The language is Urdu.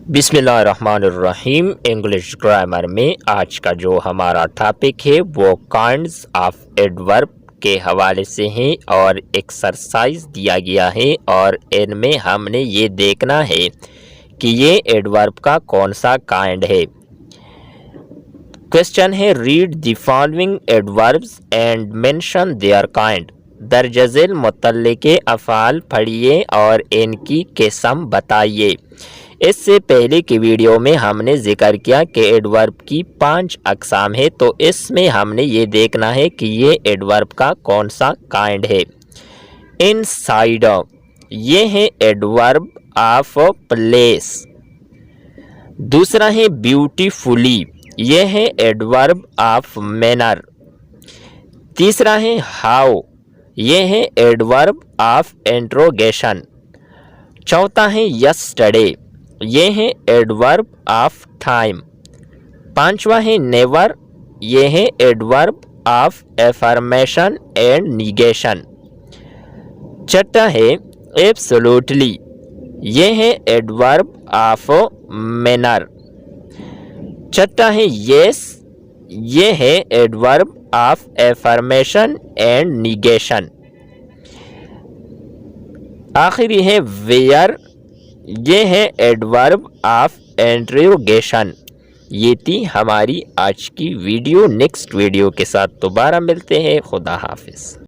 بسم اللہ الرحمن الرحیم۔ انگلش گرامر میں آج کا جو ہمارا ٹاپک ہے وہ کائنڈز آف ایڈورب کے حوالے سے ہیں اور ایکسرسائز دیا گیا ہے اور ان میں ہم نے یہ دیکھنا ہے کہ یہ ایڈورب کا کون سا کائنڈ ہے۔ کوشچن ہے read the following adverbs and mention their kind. درج ذیل متعلقہ افعال پڑھیے اور ان کی قسم بتائیے۔ اس سے پہلے کی ویڈیو میں ہم نے ذکر کیا کہ ایڈورب کی 5 اقسام ہے، تو اس میں ہم نے یہ دیکھنا ہے کہ یہ ایڈورب کا کون سا کائنڈ ہے۔ انسائیڈ یہ ہے ایڈورب آف پلیس۔ دوسرا ہے بیوٹیفلی، یہ ہے ایڈورب آف مینر۔ تیسرا ہے ہاؤ، یہ ہے ایڈورب آف انٹروگیشن۔ چوتھا ہے یسٹرڈے، یہ ہے ایڈورب آف ٹائم۔ پانچواں ہے نیور، یہ ہے adverb of affirmation and negation. چھٹا ہے ایبسولوٹلی، یہ ہے ایڈورب آف مینر۔ چھٹا ہے یس، یہ ہے adverb of affirmation and negation. آخری ہے ویئر، یہ ہے ایڈورب آف انٹروگیشن۔ یہ تھی ہماری آج کی ویڈیو۔ نیکسٹ ویڈیو کے ساتھ دوبارہ ملتے ہیں۔ خدا حافظ۔